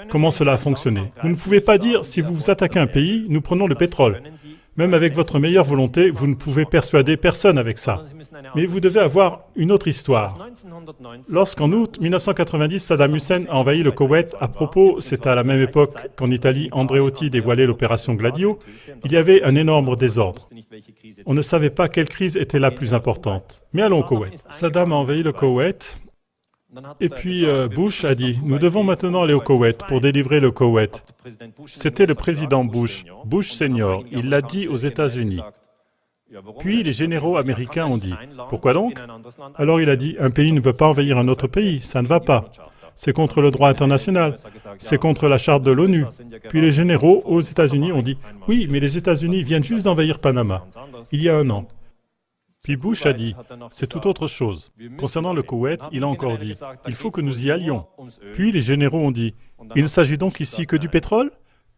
comment cela a fonctionné. Vous ne pouvez pas dire, si vous attaquez un pays, nous prenons le pétrole. Même avec votre meilleure volonté, vous ne pouvez persuader personne avec ça. Mais vous devez avoir une autre histoire. Lorsqu'en août 1990, Saddam Hussein a envahi le Koweït, à propos, c'est à la même époque qu'en Italie, Andreotti dévoilait l'opération Gladio, il y avait un énorme désordre. On ne savait pas quelle crise était la plus importante. Mais allons au Koweït. Saddam a envahi le Koweït. Et puis Bush a dit, nous devons maintenant aller au Koweït pour délivrer le Koweït. C'était le président Bush, Bush senior, il l'a dit aux États-Unis. Puis les généraux américains ont dit, pourquoi donc? Alors il a dit, un pays ne peut pas envahir un autre pays, ça ne va pas. C'est contre le droit international, c'est contre la charte de l'ONU. Puis les généraux aux États-Unis ont dit, oui, mais les États-Unis viennent juste d'envahir Panama, il y a un an. Puis Bush a dit, c'est tout autre chose. Concernant le Koweït, il a encore dit, il faut que nous y allions. Puis les généraux ont dit, il ne s'agit donc ici que du pétrole?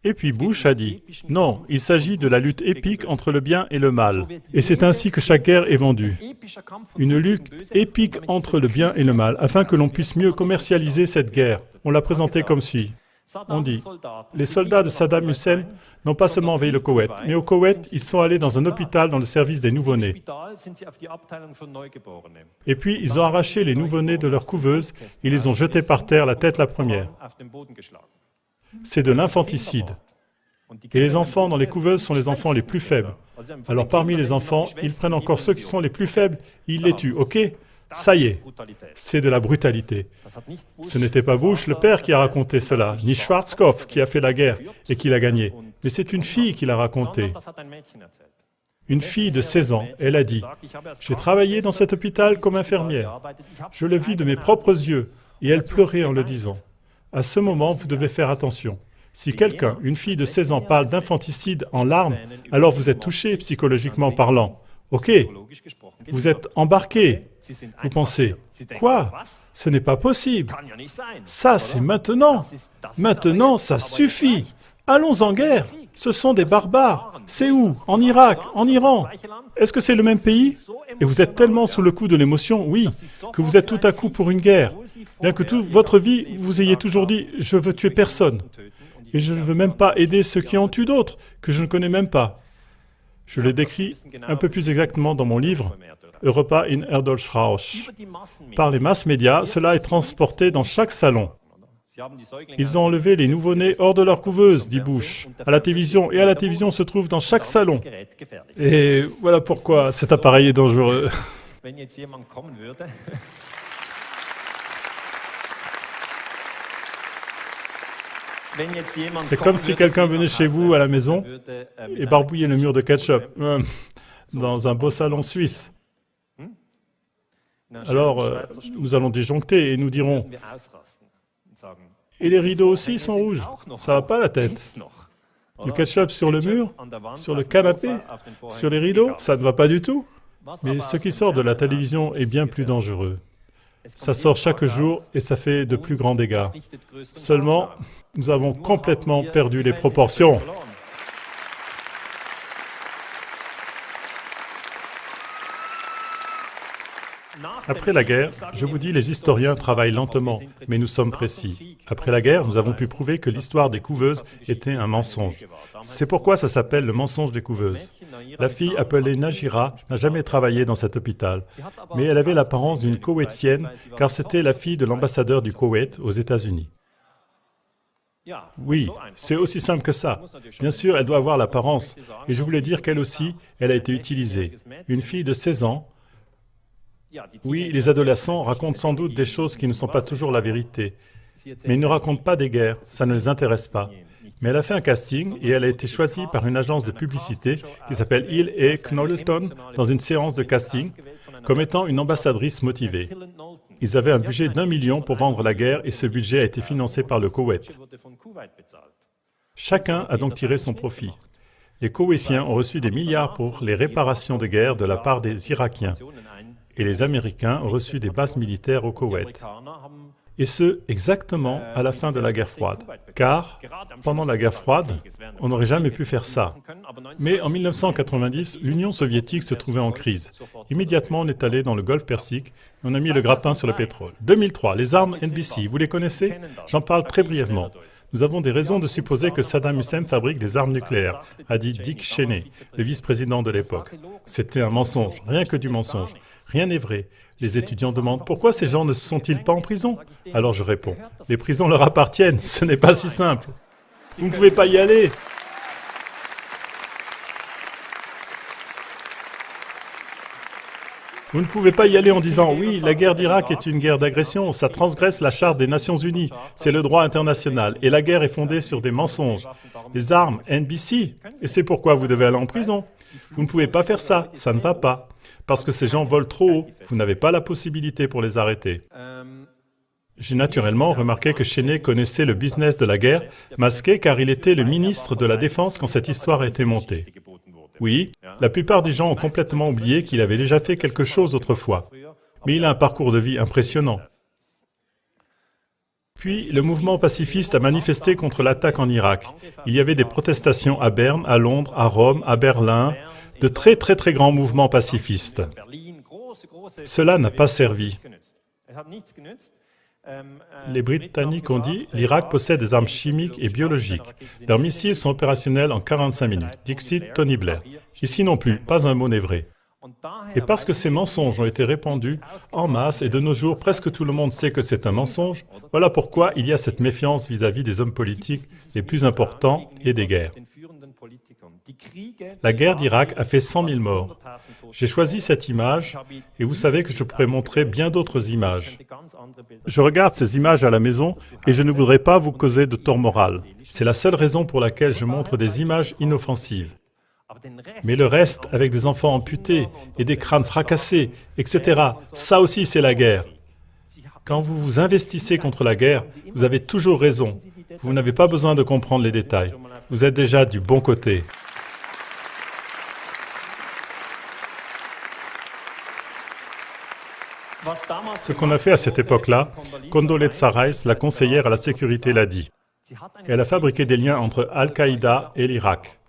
Et puis Bush a dit, non, il s'agit de la lutte épique entre le bien et le mal. Et c'est ainsi que chaque guerre est vendue. Une lutte épique entre le bien et le mal, afin que l'on puisse mieux commercialiser cette guerre. On l'a présentée comme suit. On dit, les soldats de Saddam Hussein n'ont pas seulement envahi le Koweït, mais au Koweït, ils sont allés dans un hôpital dans le service des nouveau-nés. Et puis, ils ont arraché les nouveau-nés de leur couveuse et les ont jetés par terre, la tête la première. C'est de l'infanticide. Et les enfants dans les couveuses sont les enfants les plus faibles. Alors parmi les enfants, ils prennent encore ceux qui sont les plus faibles, ils les tuent, ok? Ça y est, c'est de la brutalité. Ce n'était pas Bush, le père, qui a raconté cela, ni Schwarzkopf, qui a fait la guerre et qui l'a gagnée, mais c'est une fille qui l'a raconté. Une fille de 16 ans, elle a dit, « J'ai travaillé dans cet hôpital comme infirmière. Je le vis de mes propres yeux. » Et elle pleurait en le disant. À ce moment, vous devez faire attention. Si quelqu'un, une fille de 16 ans, parle d'infanticide en larmes, alors vous êtes touché psychologiquement parlant. Ok, vous êtes embarqué. Vous pensez, quoi? Ce n'est pas possible. Ça, c'est maintenant. Maintenant, ça suffit. Allons en guerre. Ce sont des barbares. C'est où? En Irak? En Iran? Est-ce que c'est le même pays? Et vous êtes tellement sous le coup de l'émotion, oui, que vous êtes tout à coup pour une guerre. Bien que toute votre vie, vous ayez toujours dit, je veux tuer personne. Et je ne veux même pas aider ceux qui en tuent d'autres, que je ne connais même pas. Je l'ai décrit un peu plus exactement dans mon livre, Europa in Erdolschrausch. Par les masses médias, cela est transporté dans chaque salon. Ils ont enlevé les nouveau-nés hors de leur couveuse, dit Bush, à la télévision, et à la télévision se trouve dans chaque salon. Et voilà pourquoi cet appareil est dangereux. C'est comme si quelqu'un venait chez vous à la maison et barbouillait le mur de ketchup dans un beau salon suisse. Alors, nous allons disjoncter et nous dirons, et les rideaux aussi sont rouges, ça va pas la tête. Du ketchup sur le mur, sur le canapé, sur les rideaux, ça ne va pas du tout. Mais ce qui sort de la télévision est bien plus dangereux. Ça sort chaque jour et ça fait de plus grands dégâts. Seulement, nous avons complètement perdu les proportions. Après la guerre, je vous dis, les historiens travaillent lentement, mais nous sommes précis. Après la guerre, nous avons pu prouver que l'histoire des couveuses était un mensonge. C'est pourquoi ça s'appelle le mensonge des couveuses. La fille appelée Najira n'a jamais travaillé dans cet hôpital, mais elle avait l'apparence d'une Koweïtienne, car c'était la fille de l'ambassadeur du Koweït aux États-Unis. Oui, c'est aussi simple que ça. Bien sûr, elle doit avoir l'apparence, et je voulais dire qu'elle aussi, elle a été utilisée. Une fille de 16 ans. Oui, les adolescents racontent sans doute des choses qui ne sont pas toujours la vérité. Mais ils ne racontent pas des guerres, ça ne les intéresse pas. Mais elle a fait un casting et elle a été choisie par une agence de publicité qui s'appelle Hill et Knowlton dans une séance de casting comme étant une ambassadrice motivée. Ils avaient un budget d'1 million pour vendre la guerre et ce budget a été financé par le Koweït. Chacun a donc tiré son profit. Les Koweïtiens ont reçu des milliards pour les réparations de guerre de la part des Irakiens. Et les Américains ont reçu des bases militaires au Koweït. Et ce, exactement à la fin de la guerre froide. Car, pendant la guerre froide, on n'aurait jamais pu faire ça. Mais en 1990, l'Union soviétique se trouvait en crise. Immédiatement, on est allé dans le Golfe Persique et on a mis le grappin sur le pétrole. 2003, les armes NBC, vous les connaissez? J'en parle très brièvement. Nous avons des raisons de supposer que Saddam Hussein fabrique des armes nucléaires, a dit Dick Cheney, le vice-président de l'époque. C'était un mensonge, rien que du mensonge. Rien n'est vrai. Les étudiants demandent « Pourquoi ces gens ne sont-ils pas en prison ?» Alors je réponds « Les prisons leur appartiennent, ce n'est pas si simple. Vous ne pouvez pas y aller. » Vous ne pouvez pas y aller en disant « Oui, la guerre d'Irak est une guerre d'agression, ça transgresse la charte des Nations Unies, c'est le droit international, et la guerre est fondée sur des mensonges. Les armes, NBC, et c'est pourquoi vous devez aller en prison. Vous ne pouvez pas faire ça, ça ne va pas. Parce que ces gens volent trop haut, vous n'avez pas la possibilité pour les arrêter. » J'ai naturellement remarqué que Cheney connaissait le business de la guerre, masqué car il était le ministre de la Défense quand cette histoire a été montée. Oui, la plupart des gens ont complètement oublié qu'il avait déjà fait quelque chose autrefois. Mais il a un parcours de vie impressionnant. Puis, le mouvement pacifiste a manifesté contre l'attaque en Irak. Il y avait des protestations à Berne, à Londres, à Rome, à Berlin, de très grands mouvements pacifistes. Cela n'a pas servi. Les Britanniques ont dit « l'Irak possède des armes chimiques et biologiques. Leurs missiles sont opérationnels en 45 minutes. » Dixit Tony Blair. Ici non plus, pas un mot n'est vrai. Et parce que ces mensonges ont été répandus en masse et de nos jours, presque tout le monde sait que c'est un mensonge, voilà pourquoi il y a cette méfiance vis-à-vis des hommes politiques les plus importants et des guerres. La guerre d'Irak a fait 100 000 morts. J'ai choisi cette image et vous savez que je pourrais montrer bien d'autres images. Je regarde ces images à la maison et je ne voudrais pas vous causer de tort moral. C'est la seule raison pour laquelle je montre des images inoffensives. Mais le reste, avec des enfants amputés et des crânes fracassés, etc., ça aussi c'est la guerre. Quand vous vous investissez contre la guerre, vous avez toujours raison. Vous n'avez pas besoin de comprendre les détails. Vous êtes déjà du bon côté. Ce qu'on a fait à cette époque-là, Condoleezza Rice, la conseillère à la sécurité, l'a dit. Elle a fabriqué des liens entre Al-Qaïda et l'Irak.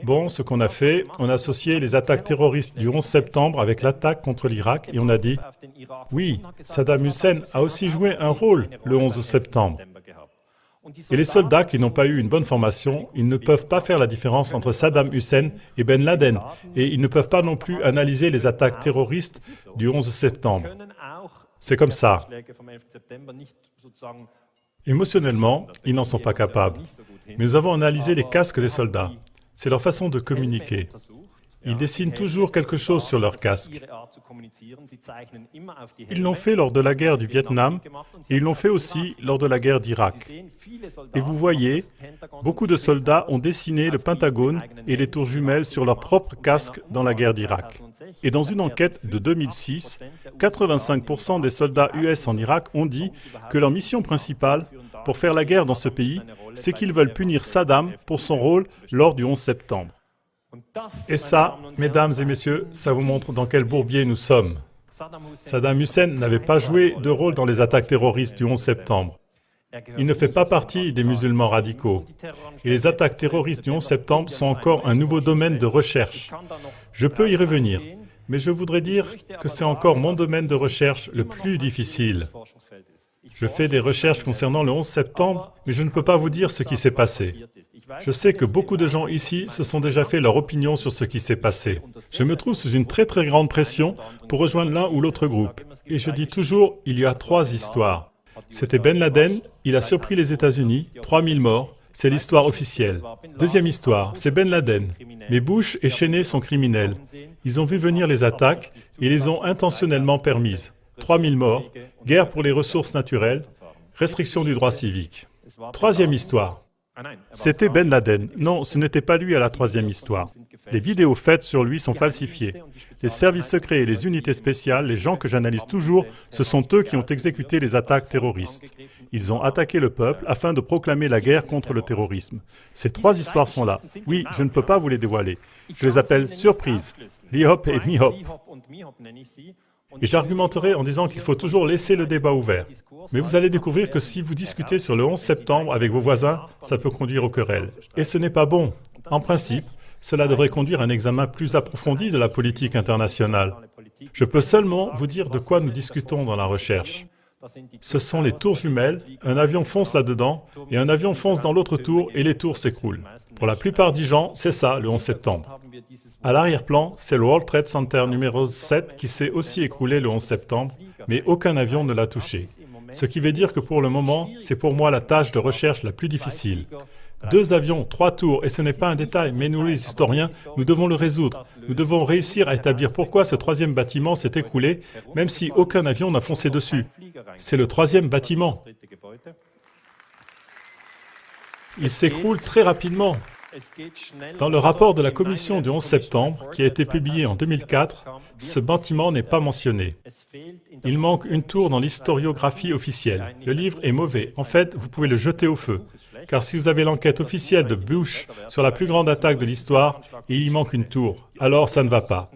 Bon, ce qu'on a fait, on a associé les attaques terroristes du 11 septembre avec l'attaque contre l'Irak et on a dit « Oui, Saddam Hussein a aussi joué un rôle le 11 septembre. » Et les soldats qui n'ont pas eu une bonne formation, ils ne peuvent pas faire la différence entre Saddam Hussein et Ben Laden, et ils ne peuvent pas non plus analyser les attaques terroristes du 11 septembre. C'est comme ça. Émotionnellement, ils n'en sont pas capables. Mais nous avons analysé les casques des soldats. C'est leur façon de communiquer. Ils dessinent toujours quelque chose sur leur casque. Ils l'ont fait lors de la guerre du Vietnam et ils l'ont fait aussi lors de la guerre d'Irak. Et vous voyez, beaucoup de soldats ont dessiné le Pentagone et les tours jumelles sur leur propre casque dans la guerre d'Irak. Et dans une enquête de 2006, 85% des soldats US en Irak ont dit que leur mission principale pour faire la guerre dans ce pays, c'est qu'ils veulent punir Saddam pour son rôle lors du 11 septembre. Et ça, mesdames et messieurs, ça vous montre dans quel bourbier nous sommes. Saddam Hussein n'avait pas joué de rôle dans les attaques terroristes du 11 septembre. Il ne fait pas partie des musulmans radicaux. Et les attaques terroristes du 11 septembre sont encore un nouveau domaine de recherche. Je peux y revenir, mais je voudrais dire que c'est encore mon domaine de recherche le plus difficile. Je fais des recherches concernant le 11 septembre, mais je ne peux pas vous dire ce qui s'est passé. Je sais que beaucoup de gens ici se sont déjà fait leur opinion sur ce qui s'est passé. Je me trouve sous une très grande pression pour rejoindre l'un ou l'autre groupe. Et je dis toujours, il y a 3 histoires. C'était Ben Laden, il a surpris les États-Unis, 3000 morts, c'est l'histoire officielle. Deuxième histoire, c'est Ben Laden. Mais Bush et Cheney sont criminels. Ils ont vu venir les attaques et les ont intentionnellement permises. 3000 morts, guerre pour les ressources naturelles, restriction du droit civique. Troisième histoire. C'était Ben Laden. Non, ce n'était pas lui à la troisième histoire. Les vidéos faites sur lui sont falsifiées. Les services secrets et les unités spéciales, les gens que j'analyse toujours, ce sont eux qui ont exécuté les attaques terroristes. Ils ont attaqué le peuple afin de proclamer la guerre contre le terrorisme. Ces 3 histoires sont là. Oui, je ne peux pas vous les dévoiler. Je les appelle surprises. Lihop et Mihop. Et j'argumenterai en disant qu'il faut toujours laisser le débat ouvert. Mais vous allez découvrir que si vous discutez sur le 11 septembre avec vos voisins, ça peut conduire aux querelles. Et ce n'est pas bon. En principe, cela devrait conduire à un examen plus approfondi de la politique internationale. Je peux seulement vous dire de quoi nous discutons dans la recherche. Ce sont les tours jumelles, un avion fonce là-dedans, et un avion fonce dans l'autre tour, et les tours s'écroulent. Pour la plupart des gens, c'est ça, le 11 septembre. À l'arrière-plan, c'est le World Trade Center numéro 7 qui s'est aussi écroulé le 11 septembre, mais aucun avion ne l'a touché. Ce qui veut dire que pour le moment, c'est pour moi la tâche de recherche la plus difficile. 2 avions, 3 tours, et ce n'est pas un détail, mais nous les historiens, nous devons le résoudre. Nous devons réussir à établir pourquoi ce 3e bâtiment s'est écroulé, même si aucun avion n'a foncé dessus. C'est le 3e bâtiment. Il s'écroule très rapidement. Dans le rapport de la commission du 11 septembre, qui a été publié en 2004, ce bâtiment n'est pas mentionné. Il manque une tour dans l'historiographie officielle. Le livre est mauvais. En fait, vous pouvez le jeter au feu. Car si vous avez l'enquête officielle de Bush sur la plus grande attaque de l'histoire, et il y manque une tour, alors ça ne va pas.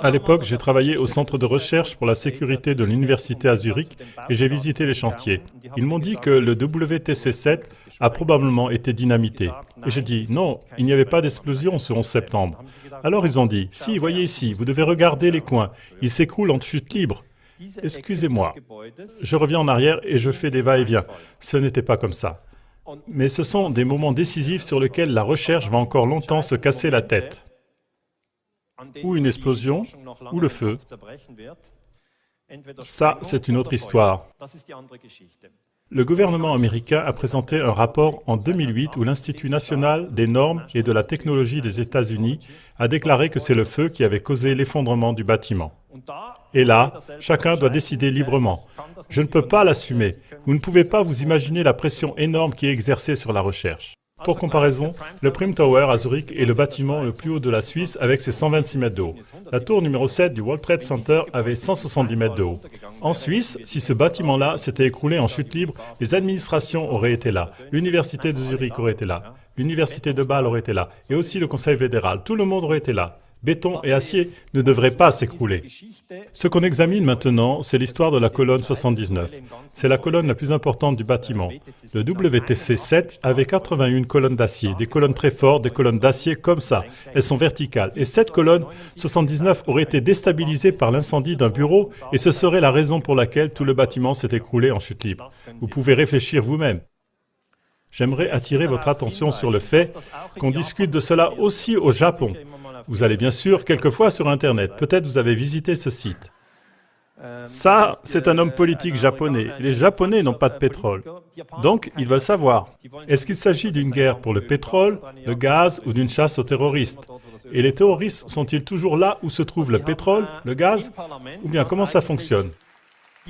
À l'époque, j'ai travaillé au centre de recherche pour la sécurité de l'université à Zurich et j'ai visité les chantiers. Ils m'ont dit que le WTC-7 a probablement été dynamité. Et j'ai dit, non, il n'y avait pas d'explosion ce 11 septembre. Alors ils ont dit, si, voyez ici, vous devez regarder les coins, ils s'écroulent en chute libre. Excusez-moi, je reviens en arrière et je fais des va-et-vient. Ce n'était pas comme ça. Mais ce sont des moments décisifs sur lesquels la recherche va encore longtemps se casser la tête. Ou une explosion, ou le feu. Ça, c'est une autre histoire. Le gouvernement américain a présenté un rapport en 2008 où l'Institut national des normes et de la technologie des États-Unis a déclaré que c'est le feu qui avait causé l'effondrement du bâtiment. Et là, chacun doit décider librement. Je ne peux pas l'assumer. Vous ne pouvez pas vous imaginer la pression énorme qui est exercée sur la recherche. Pour comparaison, le Prim Tower à Zurich est le bâtiment le plus haut de la Suisse avec ses 126 mètres de haut. La tour numéro 7 du World Trade Center avait 170 mètres de haut. En Suisse, si ce bâtiment-là s'était écroulé en chute libre, les administrations auraient été là, l'université de Zurich aurait été là, l'université de Bâle aurait été là, et aussi le conseil fédéral, tout le monde aurait été là. Béton et acier ne devraient pas s'écrouler. Ce qu'on examine maintenant, c'est l'histoire de la colonne 79. C'est la colonne la plus importante du bâtiment. Le WTC-7 avait 81 colonnes d'acier, des colonnes très fortes, des colonnes d'acier comme ça. Elles sont verticales. Et cette colonne 79 aurait été déstabilisée par l'incendie d'un bureau et ce serait la raison pour laquelle tout le bâtiment s'est écroulé en chute libre. Vous pouvez réfléchir vous-même. J'aimerais attirer votre attention sur le fait qu'on discute de cela aussi au Japon. Vous allez bien sûr quelquefois sur Internet, peut-être vous avez visité ce site. Ça, c'est un homme politique japonais. Les Japonais n'ont pas de pétrole. Donc, ils veulent savoir, est-ce qu'il s'agit d'une guerre pour le pétrole, le gaz ou d'une chasse aux terroristes? Et les terroristes sont-ils toujours là où se trouve le pétrole, le gaz? Ou bien comment ça fonctionne?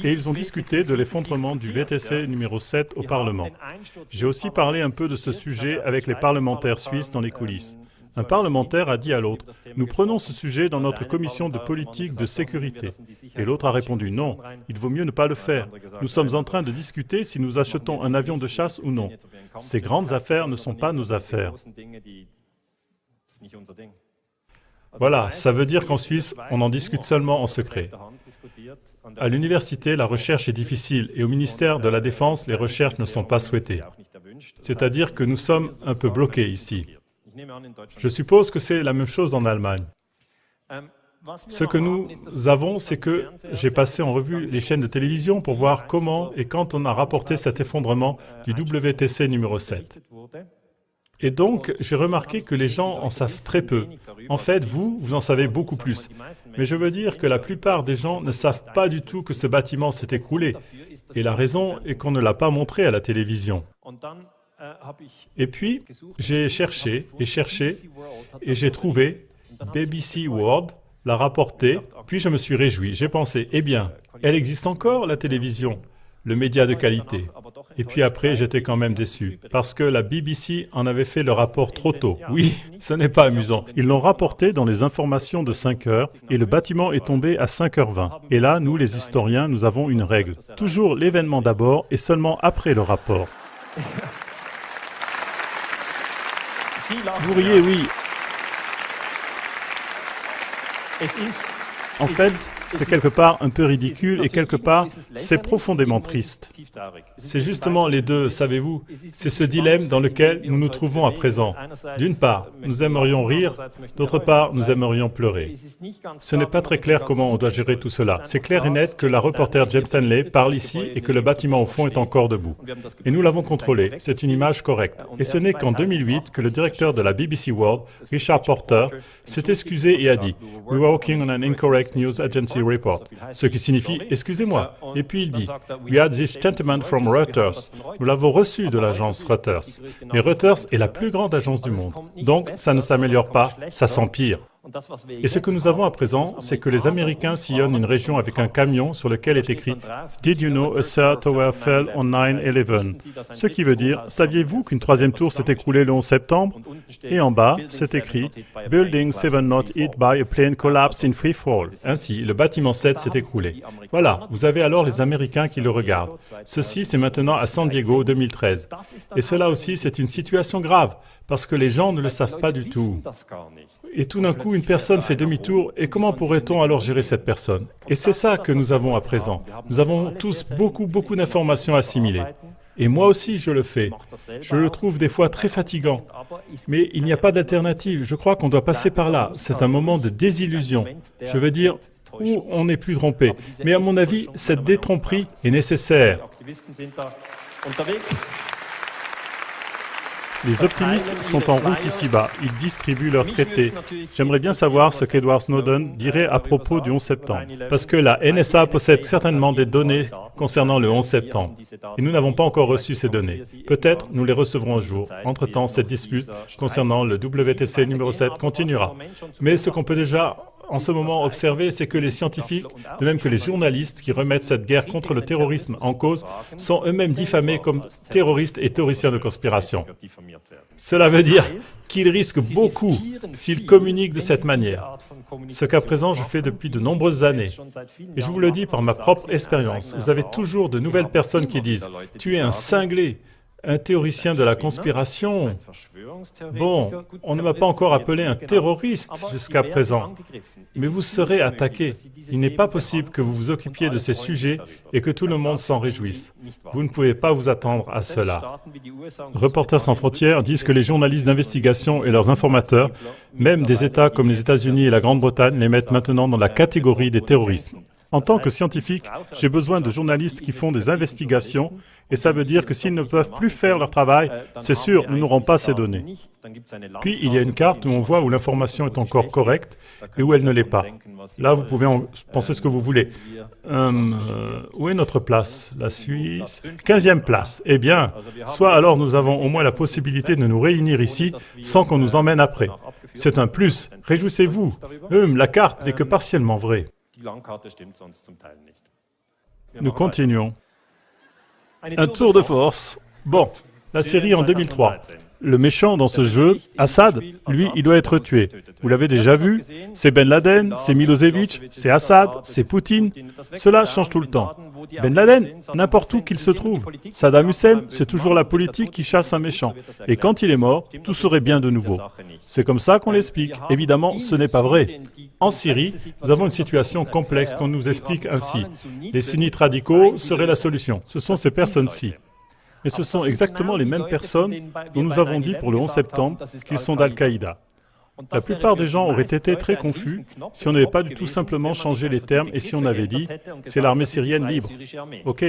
Et ils ont discuté de l'effondrement du VTC numéro 7 au Parlement. J'ai aussi parlé un peu de ce sujet avec les parlementaires suisses dans les coulisses. Un parlementaire a dit à l'autre, « Nous prenons ce sujet dans notre commission de politique de sécurité. » Et l'autre a répondu, « Non, il vaut mieux ne pas le faire. Nous sommes en train de discuter si nous achetons un avion de chasse ou non. Ces grandes affaires ne sont pas nos affaires. » Voilà, ça veut dire qu'en Suisse, on en discute seulement en secret. À l'université, la recherche est difficile et au ministère de la Défense, les recherches ne sont pas souhaitées. C'est-à-dire que nous sommes un peu bloqués ici. Je suppose que c'est la même chose en Allemagne. Ce que nous avons, c'est que j'ai passé en revue les chaînes de télévision pour voir comment et quand on a rapporté cet effondrement du WTC numéro 7. Et donc, j'ai remarqué que les gens en savent très peu. En fait, vous en savez beaucoup plus. Mais je veux dire que la plupart des gens ne savent pas du tout que ce bâtiment s'est écroulé. Et la raison est qu'on ne l'a pas montré à la télévision. Et puis, j'ai cherché, et j'ai trouvé BBC World, l'a rapporté, puis je me suis réjoui. J'ai pensé, eh bien, elle existe encore, la télévision, le média de qualité. Et puis après, j'étais quand même déçu, parce que la BBC en avait fait le rapport trop tôt. Oui, ce n'est pas amusant. Ils l'ont rapporté dans les informations de 5 heures, et le bâtiment est tombé à 5h20. Et là, nous, les historiens, nous avons une règle. Toujours l'événement d'abord, et seulement après le rapport. Vous riez, oui. En fait, c'est quelque part un peu ridicule et quelque part, c'est profondément triste. C'est justement les deux, savez-vous, c'est ce dilemme dans lequel nous nous trouvons à présent. D'une part, nous aimerions rire, d'autre part, nous aimerions pleurer. Ce n'est pas très clair comment on doit gérer tout cela. C'est clair et net que la reporter James Stanley parle ici et que le bâtiment au fond est encore debout. Et nous l'avons contrôlé, c'est une image correcte. Et ce n'est qu'en 2008 que le directeur de la BBC World, Richard Porter, s'est excusé et a dit « We were working on an incorrect news agency report », ce qui signifie « excusez-moi ». Et puis il dit « We had this gentleman from Reuters ». Nous l'avons reçu de l'agence Reuters. Mais Reuters est la plus grande agence du monde. Donc ça ne s'améliore pas, ça s'empire. Et ce que nous avons à présent, c'est que les Américains sillonnent une région avec un camion sur lequel est écrit « Did you know a third tower fell on 9/11 ?» Ce qui veut dire « Saviez-vous qu'une troisième tour s'est écroulée le 11 septembre ?» Et en bas, c'est écrit « Building 7 not hit by a plane collapse in free fall ». Ainsi, le bâtiment 7 s'est écroulé. Voilà, vous avez alors les Américains qui le regardent. Ceci, c'est maintenant à San Diego 2013. Et cela aussi, c'est une situation grave, parce que les gens ne le savent pas du tout. Et tout d'un coup, une personne fait demi-tour, et comment pourrait-on alors gérer cette personne? Et c'est ça que nous avons à présent. Nous avons tous beaucoup d'informations assimilées. Et moi aussi, je le fais. Je le trouve des fois très fatigant. Mais il n'y a pas d'alternative. Je crois qu'on doit passer par là. C'est un moment de désillusion. Je veux dire, où on n'est plus trompé. Mais à mon avis, cette détromperie est nécessaire. Les optimistes sont en route ici-bas, ils distribuent leurs traités. J'aimerais bien savoir ce qu'Edward Snowden dirait à propos du 11 septembre, parce que la NSA possède certainement des données concernant le 11 septembre, et nous n'avons pas encore reçu ces données. Peut-être nous les recevrons un jour. Entre-temps, cette dispute concernant le WTC numéro 7 continuera. Mais ce qu'on peut déjà en ce moment observer, c'est que les scientifiques, de même que les journalistes qui remettent cette guerre contre le terrorisme en cause, sont eux-mêmes diffamés comme terroristes et théoriciens de conspiration. Cela veut dire qu'ils risquent beaucoup s'ils communiquent de cette manière. Ce qu'à présent je fais depuis de nombreuses années. Et je vous le dis par ma propre expérience, vous avez toujours de nouvelles personnes qui disent « Tu es un cinglé ». Un théoricien de la conspiration. Bon, on ne m'a pas encore appelé un terroriste jusqu'à présent, mais vous serez attaqué. Il n'est pas possible que vous vous occupiez de ces sujets et que tout le monde s'en réjouisse. Vous ne pouvez pas vous attendre à cela. Reporters sans frontières disent que les journalistes d'investigation et leurs informateurs, même des États comme les États-Unis et la Grande-Bretagne, les mettent maintenant dans la catégorie des terroristes. En tant que scientifique, j'ai besoin de journalistes qui font des investigations, et ça veut dire que s'ils ne peuvent plus faire leur travail, c'est sûr, nous n'aurons pas ces données. Puis, il y a une carte où on voit où l'information est encore correcte et où elle ne l'est pas. Là, vous pouvez en penser ce que vous voulez. Où est notre place? La Suisse? 15e place. Eh bien, soit alors nous avons au moins la possibilité de nous réunir ici sans qu'on nous emmène après. C'est un plus. Réjouissez-vous. La carte n'est que partiellement vraie. Nous continuons. Un tour de force. Bon, la série en 2003. Le méchant dans ce jeu, Assad, lui, il doit être tué. Vous l'avez déjà vu? C'est Ben Laden, c'est Milosevic, c'est Assad, c'est Poutine. Cela change tout le temps. Ben Laden, n'importe où qu'il se trouve. Saddam Hussein, c'est toujours la politique qui chasse un méchant. Et quand il est mort, tout serait bien de nouveau. C'est comme ça qu'on l'explique. Évidemment, ce n'est pas vrai. En Syrie, nous avons une situation complexe qu'on nous explique ainsi. Les sunnites radicaux seraient la solution. Ce sont ces personnes-ci. Et ce sont exactement les mêmes personnes dont nous avons dit pour le 11 septembre qu'ils sont d'Al-Qaïda. La plupart des gens auraient été très confus si on n'avait pas du tout simplement changé les termes et si on avait dit « c'est l'armée syrienne libre ». Ok.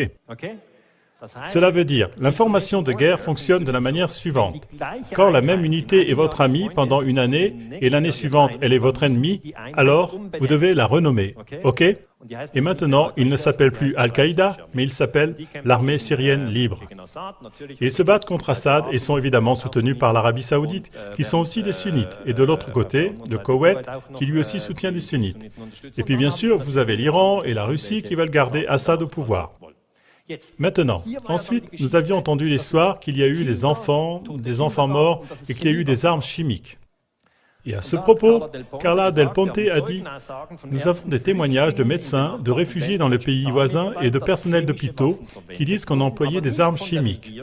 Cela veut dire, l'information de guerre fonctionne de la manière suivante. Quand la même unité est votre amie pendant une année et l'année suivante elle est votre ennemi, alors vous devez la renommer. Ok? Et maintenant, il ne s'appelle plus Al-Qaïda, mais il s'appelle l'armée syrienne libre. Et ils se battent contre Assad et sont évidemment soutenus par l'Arabie Saoudite, qui sont aussi des sunnites, et de l'autre côté, le Koweït, qui lui aussi soutient des sunnites. Et puis bien sûr, vous avez l'Iran et la Russie qui veulent garder Assad au pouvoir. Maintenant, ensuite, nous avions entendu l'histoire qu'il y a eu des enfants morts et qu'il y a eu des armes chimiques. Et à ce propos, Carla Del Ponte a dit « Nous avons des témoignages de médecins, de réfugiés dans les pays voisins et de personnels d'hôpitaux qui disent qu'on a employé des armes chimiques.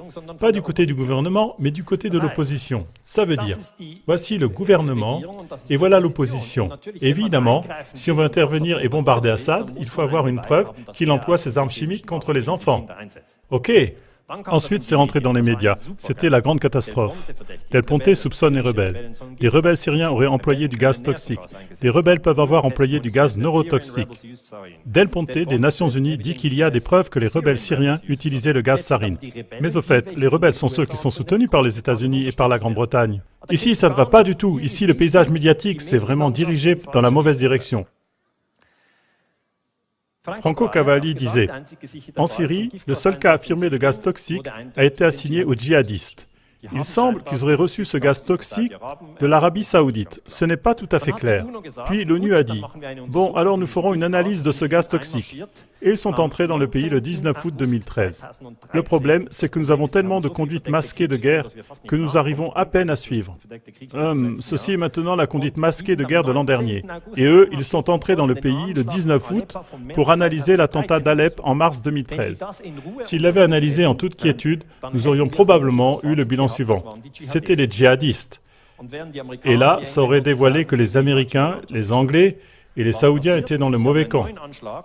Pas du côté du gouvernement, mais du côté de l'opposition. Ça veut dire, voici le gouvernement et voilà l'opposition. Évidemment, si on veut intervenir et bombarder Assad, il faut avoir une preuve qu'il emploie ces armes chimiques contre les enfants. Ok. Ensuite, c'est rentré dans les médias. C'était la grande catastrophe. Del Ponte soupçonne les rebelles. Les rebelles syriens auraient employé du gaz toxique. Les rebelles peuvent avoir employé du gaz neurotoxique. Del Ponte, des Nations Unies, dit qu'il y a des preuves que les rebelles syriens utilisaient le gaz sarin. Mais au fait, les rebelles sont ceux qui sont soutenus par les États-Unis et par la Grande-Bretagne. Ici, ça ne va pas du tout. Ici, le paysage médiatique s'est vraiment dirigé dans la mauvaise direction. Franco Cavalli disait « En Syrie, le seul cas affirmé de gaz toxique a été assigné aux djihadistes. Il semble qu'ils auraient reçu ce gaz toxique de l'Arabie Saoudite. Ce n'est pas tout à fait clair. Puis l'ONU a dit « Bon, alors nous ferons une analyse de ce gaz toxique. » Et ils sont entrés dans le pays le 19 août 2013. Le problème, c'est que nous avons tellement de conduites masquées de guerre que nous arrivons à peine à suivre. Ceci est maintenant la conduite masquée de guerre de l'an dernier. Et eux, ils sont entrés dans le pays le 19 août pour analyser l'attentat d'Alep en mars 2013. S'ils l'avaient analysé en toute quiétude, nous aurions probablement eu le bilan suivant. C'était les djihadistes. Et là, ça aurait dévoilé que les Américains, les Anglais et les Saoudiens étaient dans le mauvais camp.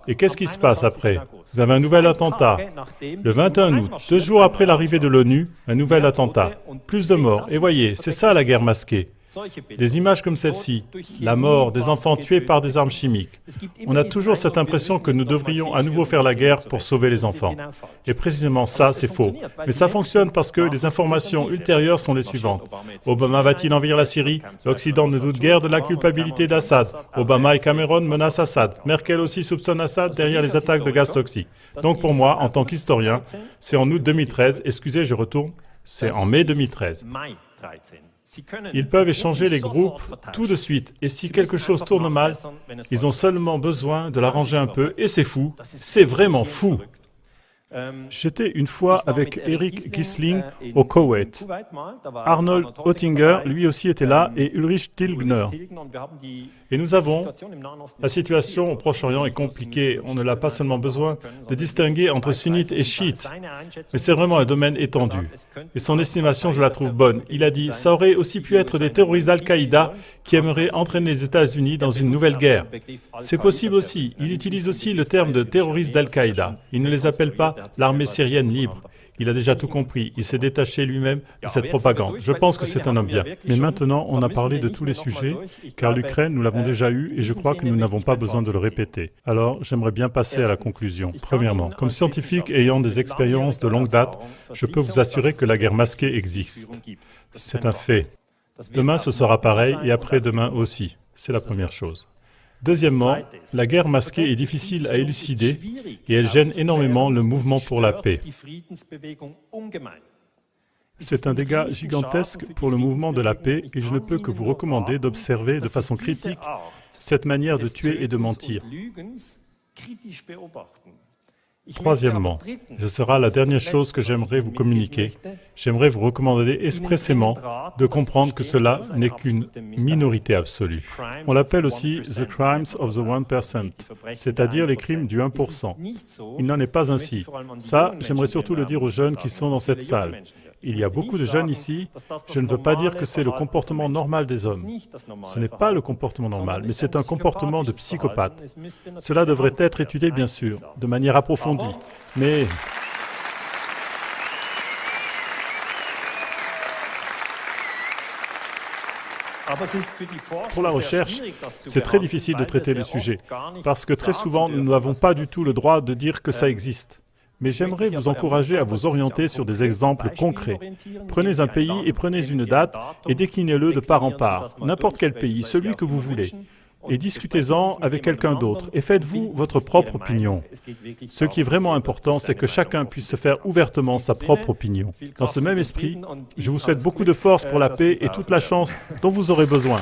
Et qu'est-ce qui se passe après? Vous avez un nouvel attentat. Le 21 août, 2 jours après l'arrivée de l'ONU, un nouvel attentat. Plus de morts. Et voyez, c'est ça la guerre masquée. Des images comme celle-ci, la mort, des enfants tués par des armes chimiques. On a toujours cette impression que nous devrions à nouveau faire la guerre pour sauver les enfants. Et précisément ça, c'est faux. Mais ça fonctionne parce que les informations ultérieures sont les suivantes. Obama va-t-il envahir la Syrie? L'Occident ne doute guère de la culpabilité d'Assad. Obama et Cameron menacent Assad. Merkel aussi soupçonne Assad derrière les attaques de gaz toxique. Donc pour moi, en tant qu'historien, c'est en août 2013, excusez, je retourne, c'est en mai 2013. Ils peuvent échanger les groupes tout de suite, et si quelque chose tourne mal, ils ont seulement besoin de l'arranger un peu, et c'est fou, c'est vraiment fou. J'étais une fois avec Eric Gisling au Koweït. Arnold Oettinger, lui aussi, était là, et Ulrich Tilgner. Et nous avons... La situation au Proche-Orient est compliquée. On ne l'a pas seulement besoin de distinguer entre sunnites et chiites. Mais c'est vraiment un domaine étendu. Et son estimation, je la trouve bonne. Il a dit, ça aurait aussi pu être des terroristes Al-Qaïda qui aimeraient entraîner les États-Unis dans une nouvelle guerre. C'est possible aussi. Il utilise aussi le terme de terroristes d'Al-Qaïda. Il ne les appelle pas l'armée syrienne libre. Il a déjà tout compris, il s'est détaché lui-même de cette propagande. Je pense que c'est un homme bien. Mais maintenant, on a parlé de tous les sujets, car l'Ukraine, nous l'avons déjà eu, et je crois que nous n'avons pas besoin de le répéter. Alors, j'aimerais bien passer à la conclusion. Premièrement, comme scientifique ayant des expériences de longue date, je peux vous assurer que la guerre masquée existe. C'est un fait. Demain, ce sera pareil, et après-demain aussi. C'est la première chose. Deuxièmement, la guerre masquée est difficile à élucider et elle gêne énormément le mouvement pour la paix. C'est un dégât gigantesque pour le mouvement de la paix et je ne peux que vous recommander d'observer de façon critique cette manière de tuer et de mentir. Troisièmement, et ce sera la dernière chose que j'aimerais vous communiquer, j'aimerais vous recommander expressément de comprendre que cela n'est qu'une minorité absolue. On l'appelle aussi « the crimes of the 1%», c'est-à-dire les crimes du 1%. Il n'en est pas ainsi. Ça, j'aimerais surtout le dire aux jeunes qui sont dans cette salle. Il y a beaucoup de jeunes ici, je ne veux pas dire que c'est le comportement normal des hommes. Ce n'est pas le comportement normal, mais c'est un comportement de psychopathe. Cela devrait être étudié, bien sûr, de manière approfondie, mais... Pour la recherche, c'est très difficile de traiter le sujet, parce que très souvent, nous n'avons pas du tout le droit de dire que ça existe. Mais j'aimerais vous encourager à vous orienter sur des exemples concrets. Prenez un pays et prenez une date et déclinez-le de part en part, n'importe quel pays, celui que vous voulez. Et discutez-en avec quelqu'un d'autre et faites-vous votre propre opinion. Ce qui est vraiment important, c'est que chacun puisse se faire ouvertement sa propre opinion. Dans ce même esprit, je vous souhaite beaucoup de force pour la paix et toute la chance dont vous aurez besoin.